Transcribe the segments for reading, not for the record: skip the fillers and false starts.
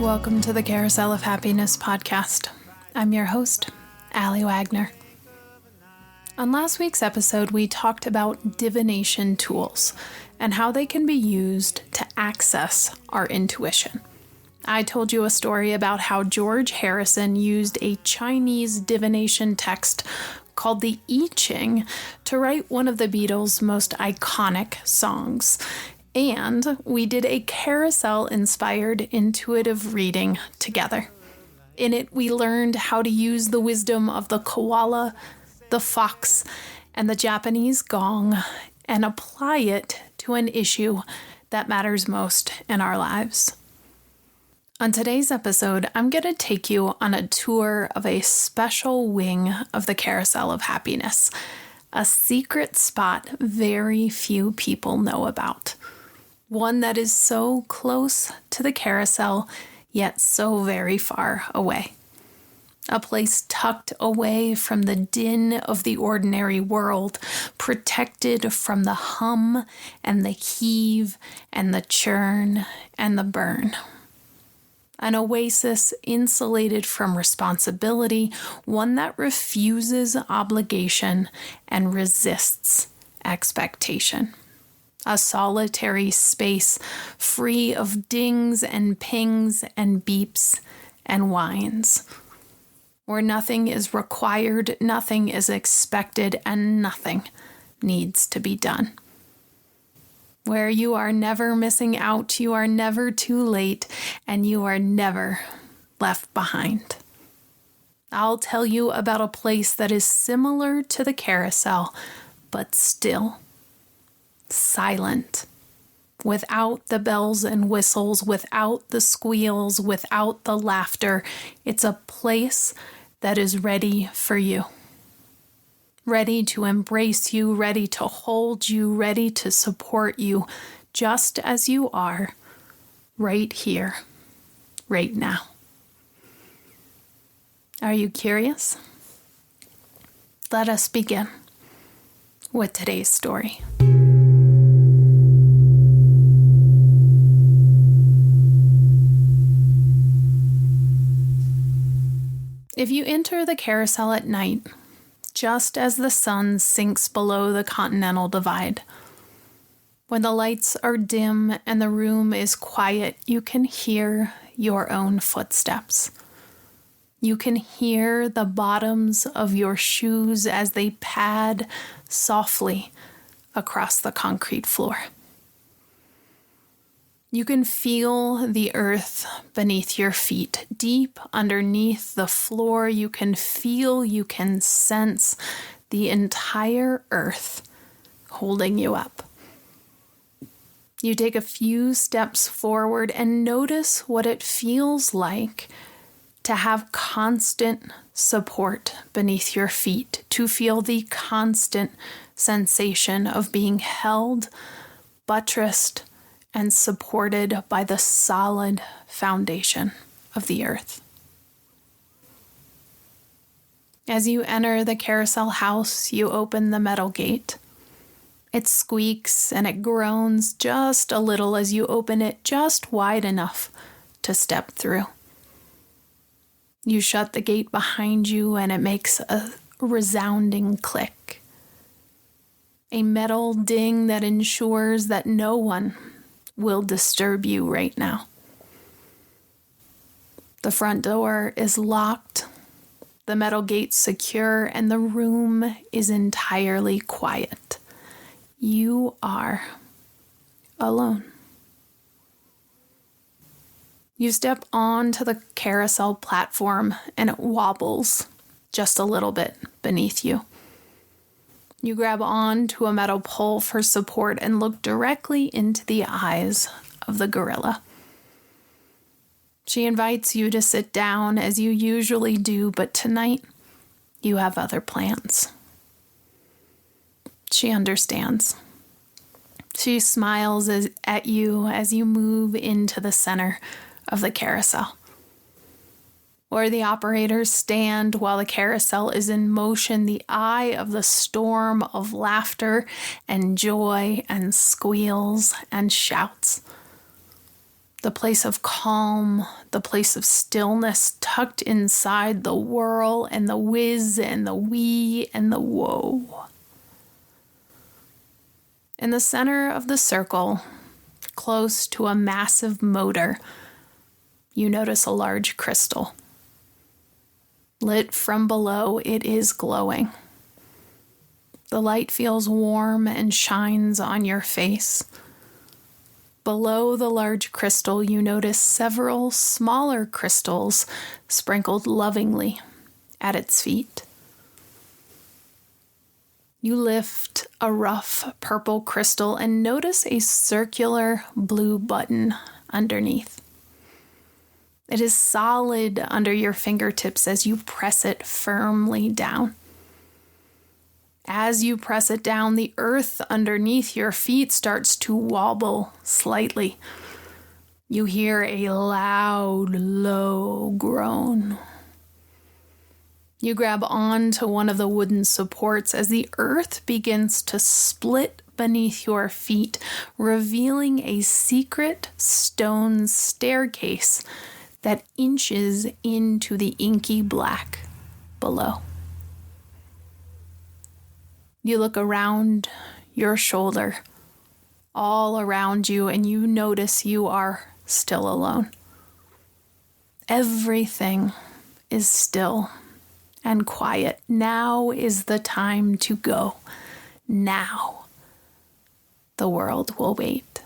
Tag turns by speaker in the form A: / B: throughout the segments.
A: Welcome to the Carousel of Happiness podcast. I'm your host, Allie Wagner. On last week's episode, we talked about divination tools and how they can be used to access our intuition. I told you a story about how George Harrison used a Chinese divination text called the I Ching to write one of the Beatles' most iconic songs. And we did a carousel-inspired intuitive reading together. In it, we learned how to use the wisdom of the koala, the fox, and the Japanese gong, and apply it to an issue that matters most in our lives. On today's episode, I'm going to take you on a tour of a special wing of the Carousel of Happiness, a secret spot very few people know about. One that is so close to the carousel, yet so very far away. A place tucked away from the din of the ordinary world, protected from the hum and the heave and the churn and the burn. An oasis insulated from responsibility, one that refuses obligation and resists expectation. A solitary space free of dings and pings and beeps and whines, where nothing is required, nothing is expected, and nothing needs to be done. Where you are never missing out, you are never too late, and you are never left behind. I'll tell you about a place that is similar to the carousel, but still silent, without the bells and whistles, without the squeals, without the laughter. It's a place that is ready for you. Ready to embrace you, ready to hold you, ready to support you, just as you are, right here, right now. Are you curious? Let us begin with today's story. If you enter the carousel at night, just as the sun sinks below the continental divide, when the lights are dim and the room is quiet, you can hear your own footsteps. You can hear the bottoms of your shoes as they pad softly across the concrete floor. You can feel the earth beneath your feet, deep underneath the floor. You can feel, you can sense the entire earth holding you up. You take a few steps forward and notice what it feels like to have constant support beneath your feet, to feel the constant sensation of being held, buttressed, and supported by the solid foundation of the earth. As you enter the carousel house, you open the metal gate. It squeaks and it groans just a little as you open it just wide enough to step through. You shut the gate behind you and it makes a resounding click. A metal ding that ensures that no one will disturb you right now. The front door is locked, the metal gate secure, and the room is entirely quiet. You are alone. You step onto the carousel platform and it wobbles just a little bit beneath you. You grab on to a metal pole for support and look directly into the eyes of the gorilla. She invites you to sit down as you usually do, but tonight you have other plans. She understands. She smiles at you as you move into the center of the carousel, where the operators stand while the carousel is in motion, the eye of the storm of laughter and joy and squeals and shouts. the place of calm, the place of stillness tucked inside the whirl and the whiz and the wee and the whoa. In the center of the circle, close to a massive motor, you notice a large crystal. Lit from below, it is glowing. The light feels warm and shines on your face. Below the large crystal, you notice several smaller crystals sprinkled lovingly at its feet. You lift a rough purple crystal and notice a circular blue button underneath. It is solid under your fingertips as you press it firmly down. As you press it down, the earth underneath your feet starts to wobble slightly. You hear a loud, low groan. You grab onto one of the wooden supports as the earth begins to split beneath your feet, revealing a secret stone staircase that inches into the inky black below. You look around your shoulder, all around you, and you notice you are still alone. Everything is still and quiet. Now is the time to go. Now the world will wait.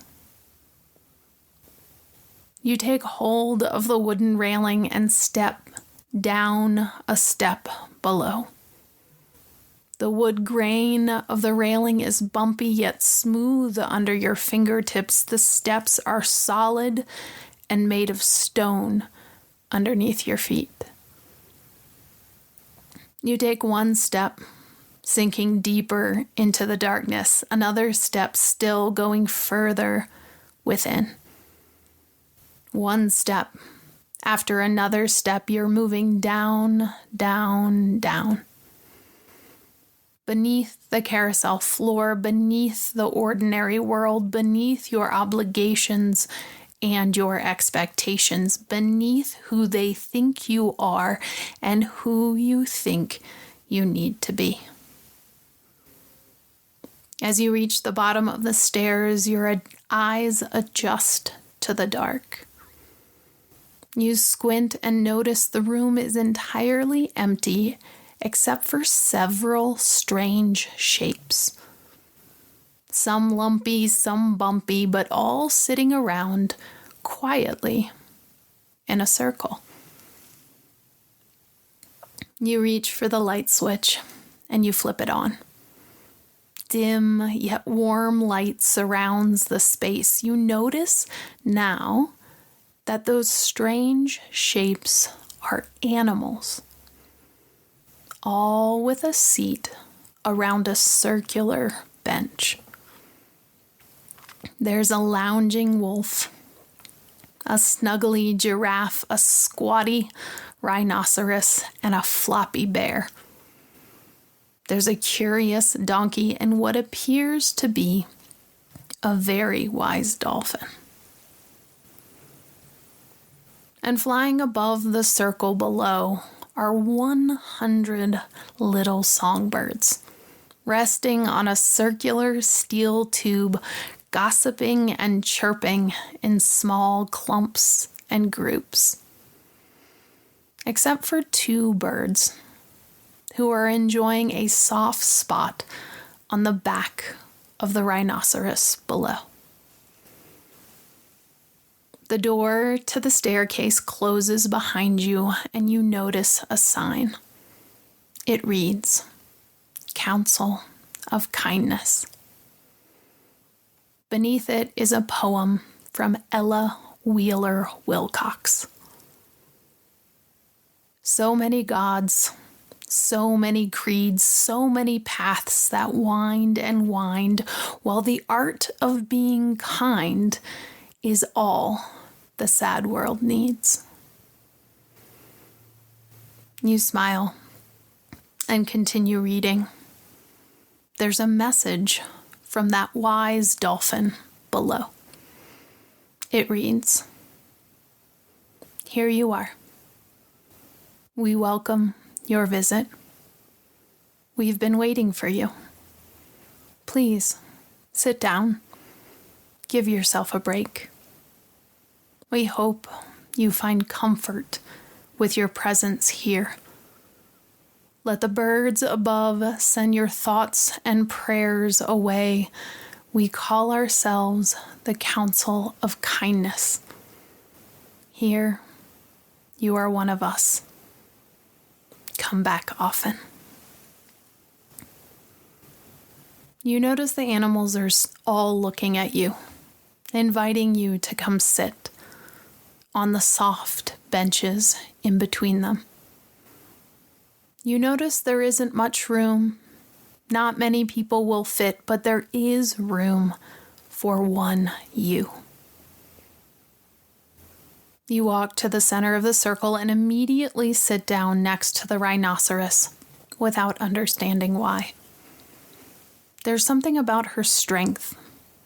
A: You take hold of the wooden railing and step down a step below. The wood grain of the railing is bumpy yet smooth under your fingertips. The steps are solid and made of stone underneath your feet. You take one step, sinking deeper into the darkness. Another step, still going further within. One step. After another step, you're moving down, down, down. Beneath the carousel floor, beneath the ordinary world, beneath your obligations and your expectations, beneath who they think you are and who you think you need to be. As you reach the bottom of the stairs, your eyes adjust to the dark. You squint and notice the room is entirely empty except for several strange shapes. Some lumpy, some bumpy, but all sitting around quietly in a circle. You reach for the light switch and you flip it on. Dim yet warm light surrounds the space. You notice now that those strange shapes are animals, all with a seat around a circular bench. There's a lounging wolf, a snuggly giraffe, a squatty rhinoceros, and a floppy bear. There's a curious donkey and what appears to be a very wise dolphin. And flying above the circle below are 100 little songbirds, resting on a circular steel tube, gossiping and chirping in small clumps and groups. Except for two birds who are enjoying a soft spot on the back of the rhinoceros below. The door to the staircase closes behind you, and you notice a sign. It reads, Council of Kindness. Beneath it is a poem from Ella Wheeler Wilcox. So many gods, so many creeds, so many paths that wind and wind, while the art of being kind is all the sad world needs. You smile and continue reading. There's a message from that wise dolphin below. It reads, here you are. We welcome your visit. We've been waiting for you. Please, sit down. Give yourself a break. We hope you find comfort with your presence here. Let the birds above send your thoughts and prayers away. We call ourselves the Council of Kindness. Here, you are one of us. Come back often. You notice the animals are all looking at you, inviting you to come sit on the soft benches in between them. You notice there isn't much room. Not many people will fit, but there is room for one you. You walk to the center of the circle and immediately sit down next to the rhinoceros without understanding why. There's something about her strength,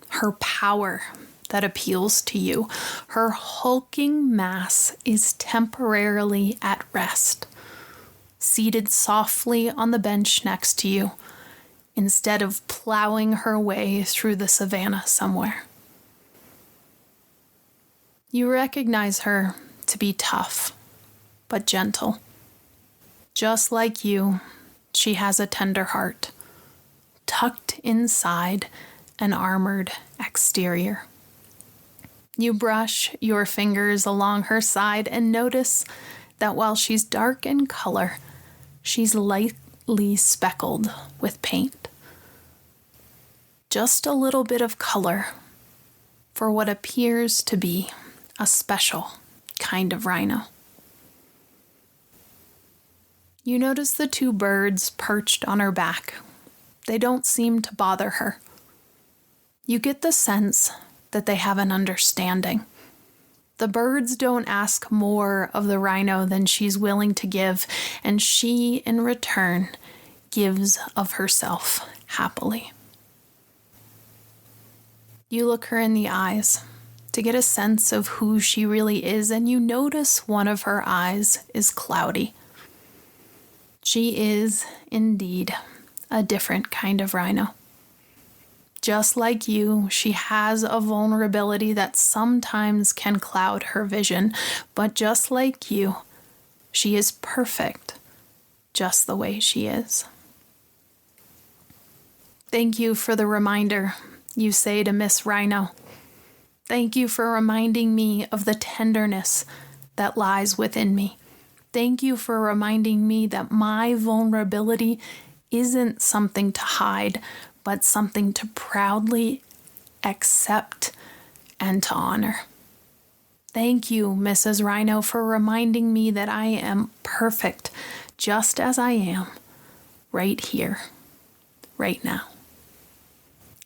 A: her power that appeals to you. Her hulking mass is temporarily at rest, seated softly on the bench next to you, instead of plowing her way through the savannah somewhere. You recognize her to be tough, but gentle. Just like you, she has a tender heart, tucked inside an armored exterior. You brush your fingers along her side and notice that while she's dark in color, she's lightly speckled with paint. Just a little bit of color for what appears to be a special kind of rhino. You notice the two birds perched on her back. They don't seem to bother her. You get the sense that they have an understanding. The birds don't ask more of the rhino than she's willing to give, and she, in return, gives of herself happily. You look her in the eyes to get a sense of who she really is, and you notice one of her eyes is cloudy. She is, indeed, a different kind of rhino. Just like you, she has a vulnerability that sometimes can cloud her vision, but just like you, she is perfect, just the way she is. Thank you for the reminder, you say to Miss Rhino. Thank you for reminding me of the tenderness that lies within me. Thank you for reminding me that my vulnerability isn't something to hide, but something to proudly accept and to honor. Thank you, Mrs. Rhino, for reminding me that I am perfect just as I am, right here, right now.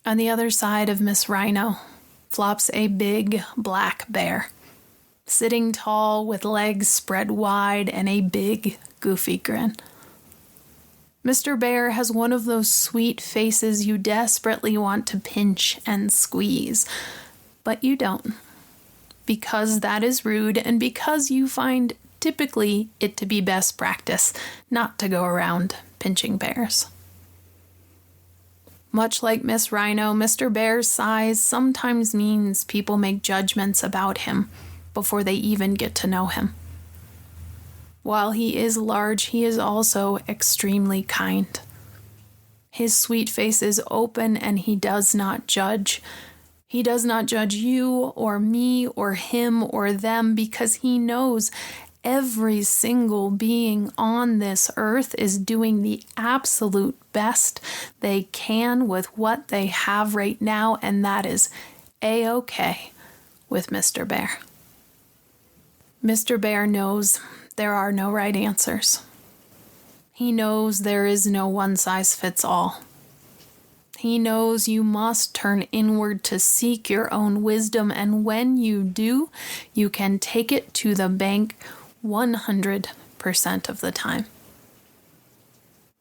A: On the other side of Miss Rhino flops a big black bear, sitting tall with legs spread wide and a big, goofy grin. Mr. Bear has one of those sweet faces you desperately want to pinch and squeeze, but you don't, because that is rude and because you find typically it to be best practice not to go around pinching bears. Much like Miss Rhino, Mr. Bear's size sometimes means people make judgments about him before they even get to know him. While he is large, he is also extremely kind. His sweet face is open and he does not judge. He does not judge you or me or him or them because he knows every single being on this earth is doing the absolute best they can with what they have right now, and that is A-okay with Mr. Bear. Mr. Bear knows there are no right answers. He knows there is no one-size-fits-all. He knows you must turn inward to seek your own wisdom, and when you do, you can take it to the bank 100% of the time.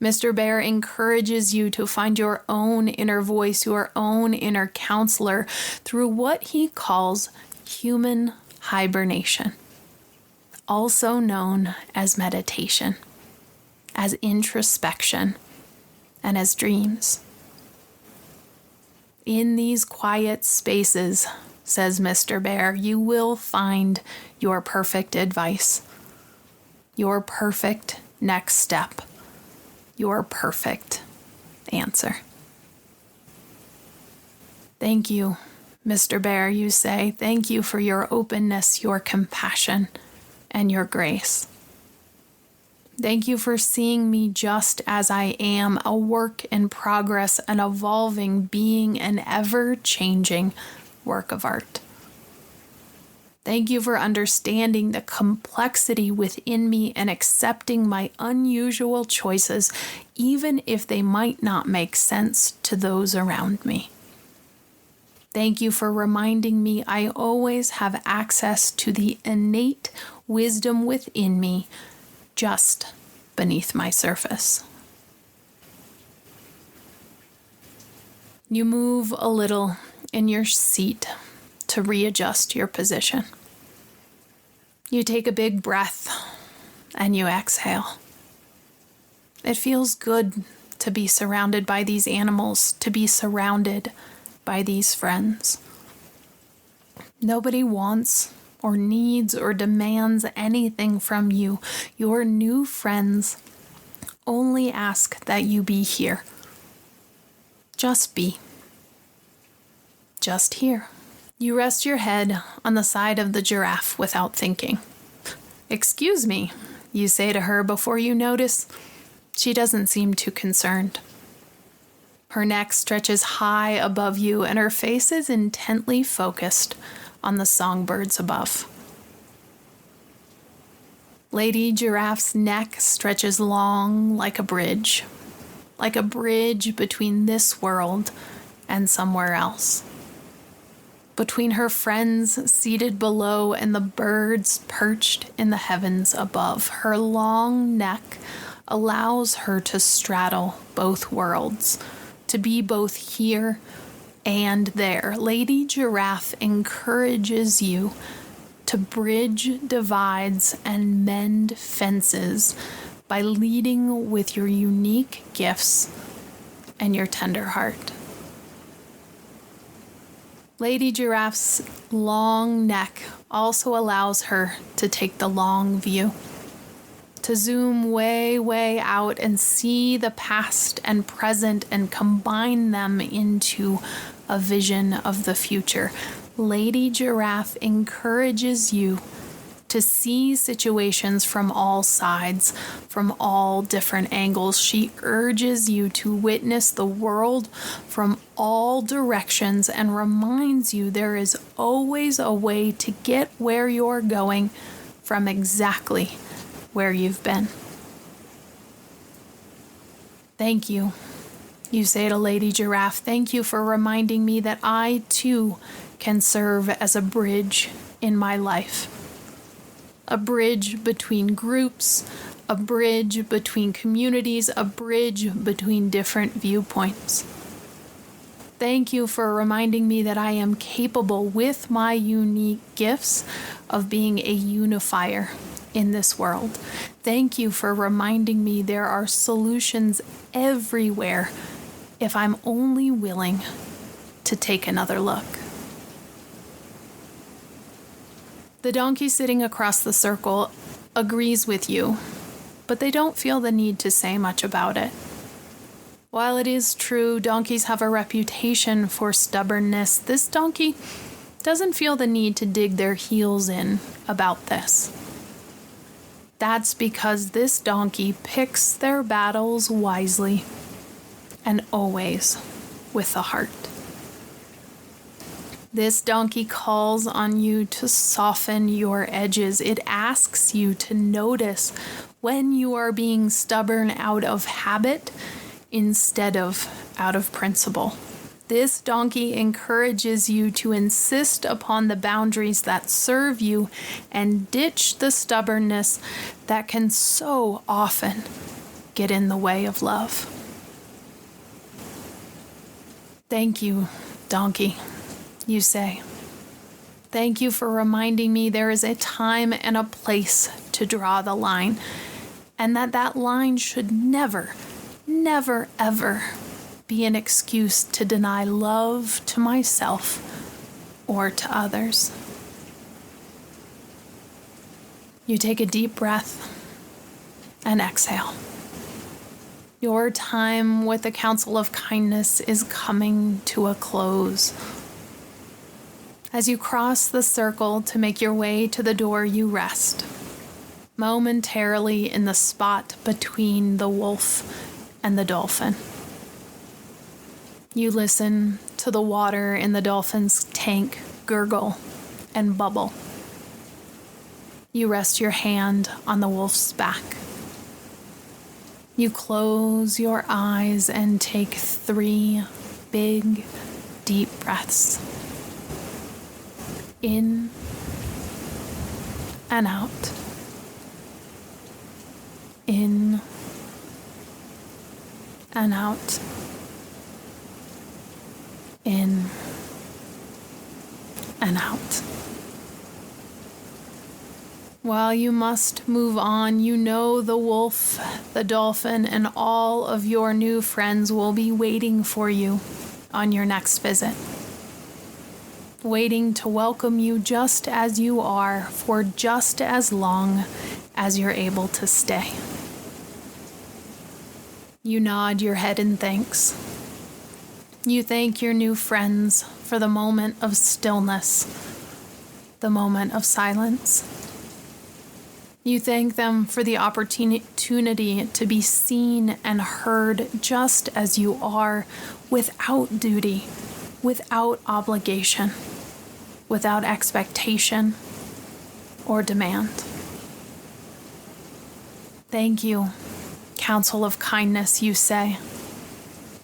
A: Mr. Bear encourages you to find your own inner voice, your own inner counselor, through what he calls human hibernation. also known as meditation, as introspection, and as dreams. In these quiet spaces, says Mr. Bear, you will find your perfect advice, your perfect next step, your perfect answer. Thank you, Mr. Bear, you say. Thank you for your openness, your compassion, and your grace. Thank you for seeing me just as I am, a work in progress, an evolving being, an ever-changing work of art. Thank you for understanding the complexity within me and accepting my unusual choices, even if they might not make sense to those around me. Thank you for reminding me I always have access to the innate wisdom within me, just beneath my surface. You move a little in your seat to readjust your position. You take a big breath and you exhale. It feels good to be surrounded by these animals, to be surrounded by these friends. Nobody wants or needs or demands anything from you. Your new friends only ask that you be here. Just be. Just here. You rest your head on the side of the giraffe without thinking. "Excuse me," you say to her before you notice. She doesn't seem too concerned. Her neck stretches high above you and her face is intently focused on the songbirds above. Lady Giraffe's neck stretches long like a bridge between this world and somewhere else. Between her friends seated below and the birds perched in the heavens above, her long neck allows her to straddle both worlds, to be both here and there. Lady Giraffe encourages you to bridge divides and mend fences by leading with your unique gifts and your tender heart. Lady Giraffe's long neck also allows her to take the long view, to zoom way, way out and see the past and present and combine them into a vision of the future. Lady Giraffe encourages you to see situations from all sides, from all different angles. She urges you to witness the world from all directions and reminds you there is always a way to get where you're going from exactly where you've been. Thank you, you say to Lady Giraffe. Thank you for reminding me that I too can serve as a bridge in my life. A bridge between groups, a bridge between communities, a bridge between different viewpoints. Thank you for reminding me that I am capable with my unique gifts of being a unifier in this world. Thank you for reminding me there are solutions everywhere if I'm only willing to take another look. The donkey sitting across the circle agrees with you, but they don't feel the need to say much about it. While it is true donkeys have a reputation for stubbornness, this donkey doesn't feel the need to dig their heels in about this. That's because this donkey picks their battles wisely and always with the heart. This donkey calls on you to soften your edges. It asks you to notice when you are being stubborn out of habit instead of out of principle. This donkey encourages you to insist upon the boundaries that serve you and ditch the stubbornness that can so often get in the way of love. Thank you, donkey, you say. Thank you for reminding me there is a time and a place to draw the line, and that line should never, never, ever be an excuse to deny love to myself or to others. You take a deep breath and exhale. Your time with the Council of Kindness is coming to a close. As you cross the circle to make your way to the door, you rest, momentarily in the spot between the wolf and the dolphin. You listen to the water in the dolphin's tank gurgle and bubble. You rest your hand on the wolf's back. You close your eyes and take 3 big, deep breaths. In and out. In and out. In and out. While you must move on, you know the wolf, the dolphin, and all of your new friends will be waiting for you on your next visit. Waiting to welcome you just as you are for just as long as you're able to stay. You nod your head in thanks. You thank your new friends for the moment of stillness, the moment of silence. You thank them for the opportunity to be seen and heard just as you are, without duty, without obligation, without expectation or demand. Thank you, Council of Kindness, you say,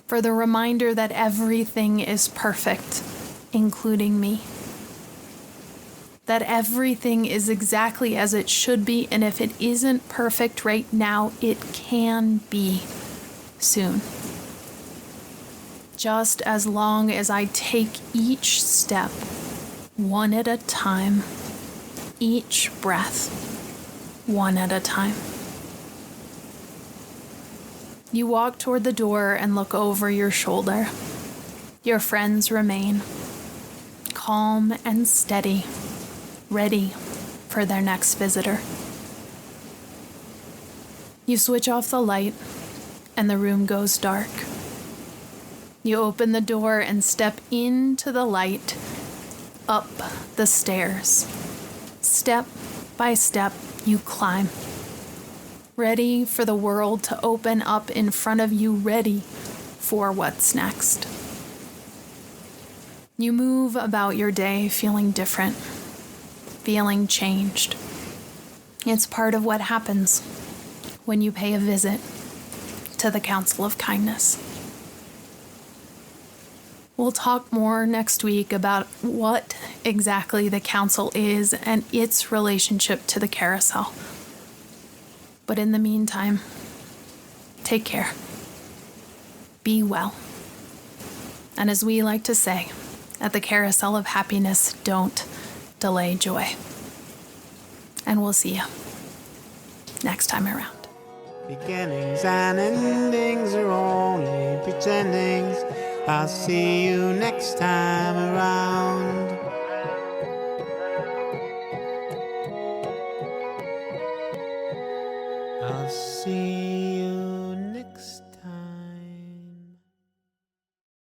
A: for the reminder that everything is perfect, including me. That everything is exactly as it should be, and if it isn't perfect right now, it can be soon. Just as long as I take each step, one at a time, each breath, one at a time. You walk toward the door and look over your shoulder. Your friends remain calm and steady, ready for their next visitor. You switch off the light and the room goes dark. You open the door and step into the light, up the stairs. Step by step, you climb. Ready for the world to open up in front of you, ready for what's next. You move about your day feeling different, feeling changed. It's part of what happens when you pay a visit to the Council of Kindness. We'll talk more next week about what exactly the Council is and its relationship to the carousel. But in the meantime, take care. Be well. And as we like to say at the Carousel of Happiness, don't delay joy. And we'll see you next time around.
B: Beginnings and endings are only pretendings. I'll see you next time around. I'll see you next time.